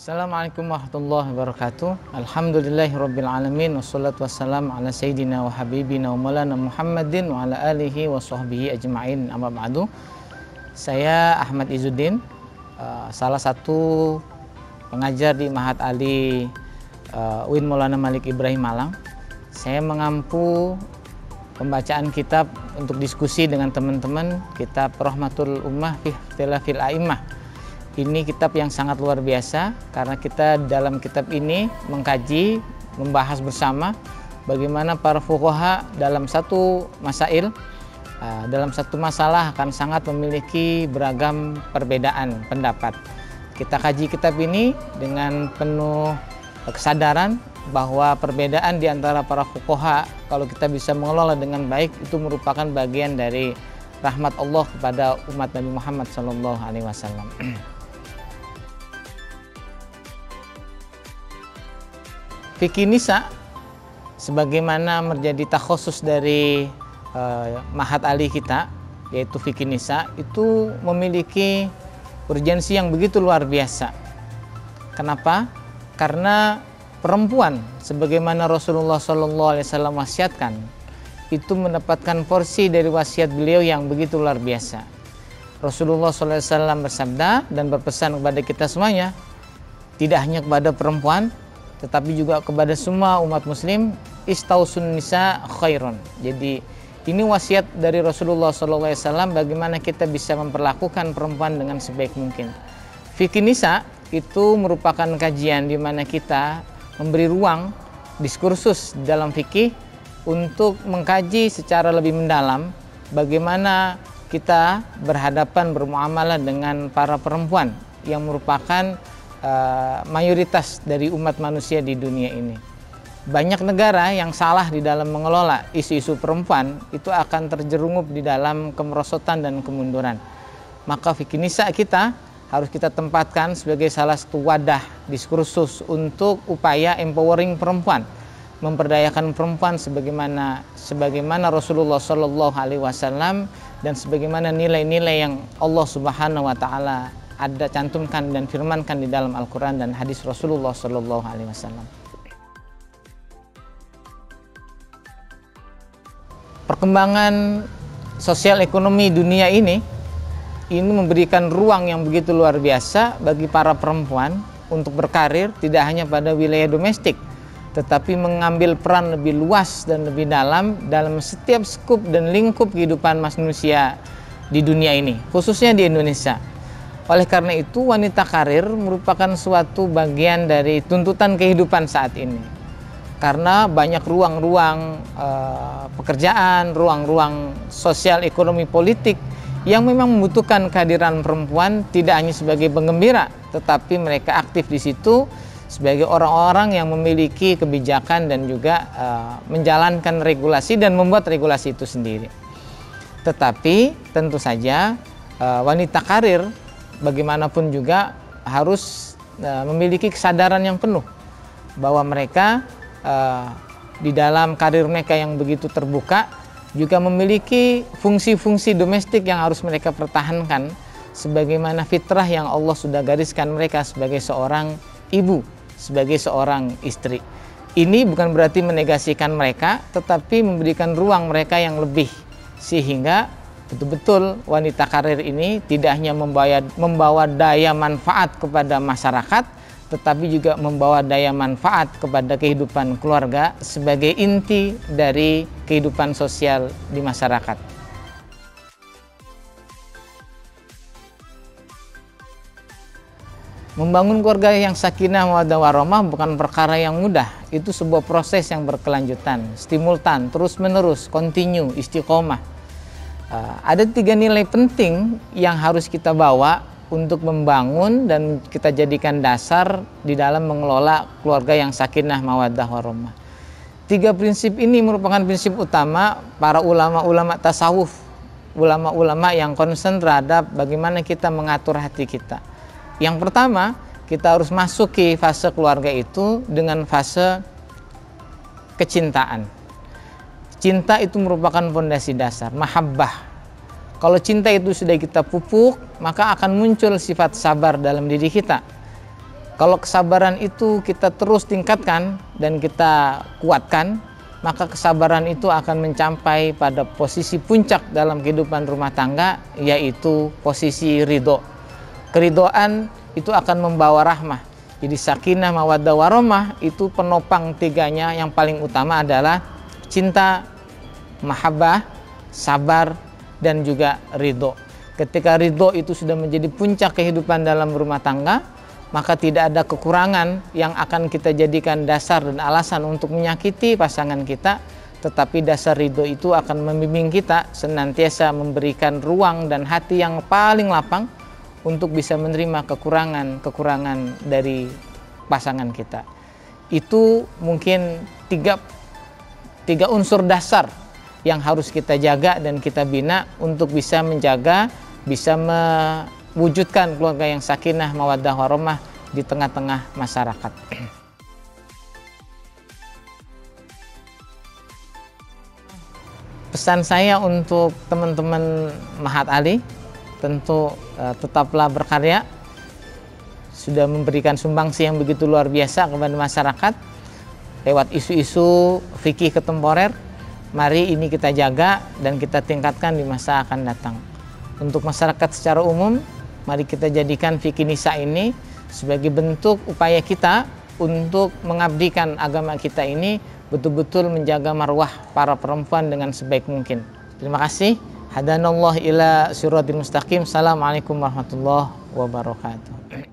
Assalamualaikum warahmatullahi wabarakatuh. Alhamdulillahirrabbilalamin. Wassalatu wassalam ala sayyidina wa habibina wa maulana Muhammadin wa ala alihi wa sahbihi ajma'in, amma ba'du. Saya Ahmad Izzuddin, salah satu pengajar di Mahat Ali UIN Maulana Malik Ibrahim Malang. Saya mengampu pembacaan kitab untuk diskusi dengan teman-teman, kitab Rahmatul Ummah fi Ikhtilafil A'immah. Ini kitab yang sangat luar biasa karena kita dalam kitab ini mengkaji, membahas bersama bagaimana para fuqaha dalam satu masail, dalam satu masalah akan sangat memiliki beragam perbedaan pendapat. Kita kaji kitab ini dengan penuh kesadaran bahwa perbedaan di antara para fuqaha, kalau kita bisa mengelola dengan baik, itu merupakan bagian dari rahmat Allah kepada umat Nabi Muhammad SAW. Fikih Nisa sebagaimana menjadi takhusus dari Mahat Ali kita, yaitu Fikih Nisa, itu memiliki urgensi yang begitu luar biasa. Kenapa? Karena perempuan sebagaimana Rasulullah SAW wasiatkan itu mendapatkan porsi dari wasiat beliau yang begitu luar biasa. Rasulullah SAW bersabda dan berpesan kepada kita semuanya, tidak hanya kepada perempuan tetapi juga kepada semua umat muslim, istausun nisa khairun. Jadi ini wasiat dari Rasulullah SAW bagaimana kita bisa memperlakukan perempuan dengan sebaik mungkin. Fikih Nisa itu merupakan kajian di mana kita memberi ruang diskursus dalam fikih untuk mengkaji secara lebih mendalam bagaimana kita berhadapan bermuamalah dengan para perempuan yang merupakan mayoritas dari umat manusia di dunia ini. Banyak negara yang salah di dalam mengelola isu-isu perempuan itu akan terjerungup di dalam kemerosotan dan kemunduran. Maka Fikih Nisa kita harus kita tempatkan sebagai salah satu wadah diskursus untuk upaya empowering perempuan, memperdayakan perempuan sebagaimana Rasulullah SAW dan sebagaimana nilai-nilai yang Allah Subhanahu wa Ta'ala ada cantumkan dan firmankan di dalam Al-Quran dan hadis Rasulullah SAW. Perkembangan sosial ekonomi dunia ini memberikan ruang yang begitu luar biasa bagi para perempuan untuk berkarir tidak hanya pada wilayah domestik, tetapi mengambil peran lebih luas dan lebih dalam setiap skup dan lingkup kehidupan manusia di dunia ini, khususnya di Indonesia. Oleh karena itu, wanita karir merupakan suatu bagian dari tuntutan kehidupan saat ini. Karena banyak ruang-ruang pekerjaan, ruang-ruang sosial ekonomi politik yang memang membutuhkan kehadiran perempuan tidak hanya sebagai penggembira, tetapi mereka aktif di situ sebagai orang-orang yang memiliki kebijakan dan juga menjalankan regulasi dan membuat regulasi itu sendiri. Tetapi tentu saja wanita karir bagaimanapun juga harus memiliki kesadaran yang penuh bahwa mereka di dalam karir mereka yang begitu terbuka juga memiliki fungsi-fungsi domestik yang harus mereka pertahankan sebagaimana fitrah yang Allah sudah gariskan mereka sebagai seorang ibu, sebagai seorang istri. Ini bukan berarti menegasikan mereka, tetapi memberikan ruang mereka yang lebih, sehingga betul-betul wanita karir ini tidak hanya membawa daya manfaat kepada masyarakat, tetapi juga membawa daya manfaat kepada kehidupan keluarga sebagai inti dari kehidupan sosial di masyarakat. Membangun keluarga yang sakinah mawaddah warahmah bukan perkara yang mudah. Itu sebuah proses yang berkelanjutan, simultan, terus-menerus, kontinu, istiqomah. Ada 3 nilai penting yang harus kita bawa untuk membangun dan kita jadikan dasar di dalam mengelola keluarga yang sakinah mawaddah warahmah. 3 prinsip ini merupakan prinsip utama para ulama-ulama tasawuf, ulama-ulama yang concern terhadap bagaimana kita mengatur hati kita. Yang pertama, kita harus masuki fase keluarga itu dengan fase kecintaan. Cinta itu merupakan fondasi dasar, mahabbah. Kalau cinta itu sudah kita pupuk, maka akan muncul sifat sabar dalam diri kita. Kalau kesabaran itu kita terus tingkatkan dan kita kuatkan, maka kesabaran itu akan mencapai pada posisi puncak dalam kehidupan rumah tangga, yaitu posisi ridho. Keridhoan itu akan membawa rahmah. Jadi sakinah, mawaddah, warahmah itu penopang tiganya. Yang paling utama adalah cinta, mahabbah, sabar, dan juga ridho. Ketika ridho itu sudah menjadi puncak kehidupan dalam rumah tangga, maka tidak ada kekurangan yang akan kita jadikan dasar dan alasan untuk menyakiti pasangan kita, tetapi dasar ridho itu akan membimbing kita senantiasa memberikan ruang dan hati yang paling lapang untuk bisa menerima kekurangan dari pasangan kita. Itu mungkin tiga unsur dasar yang harus kita jaga dan kita bina untuk bisa menjaga, bisa wujudkan keluarga yang sakinah, mawaddah, warahmah di tengah-tengah masyarakat. Pesan saya untuk teman-teman Mahat Ali, tentu tetaplah berkarya, sudah memberikan sumbangsi yang begitu luar biasa kepada masyarakat lewat isu-isu fikih kontemporer. Mari ini kita jaga dan kita tingkatkan di masa akan datang. Untuk masyarakat secara umum, mari kita jadikan fikih nisa ini sebagai bentuk upaya kita untuk mengabdikan agama kita ini betul-betul menjaga marwah para perempuan dengan sebaik mungkin. Terima kasih. Hadanallah ila siratal mustaqim. Assalamualaikum warahmatullahi wabarakatuh.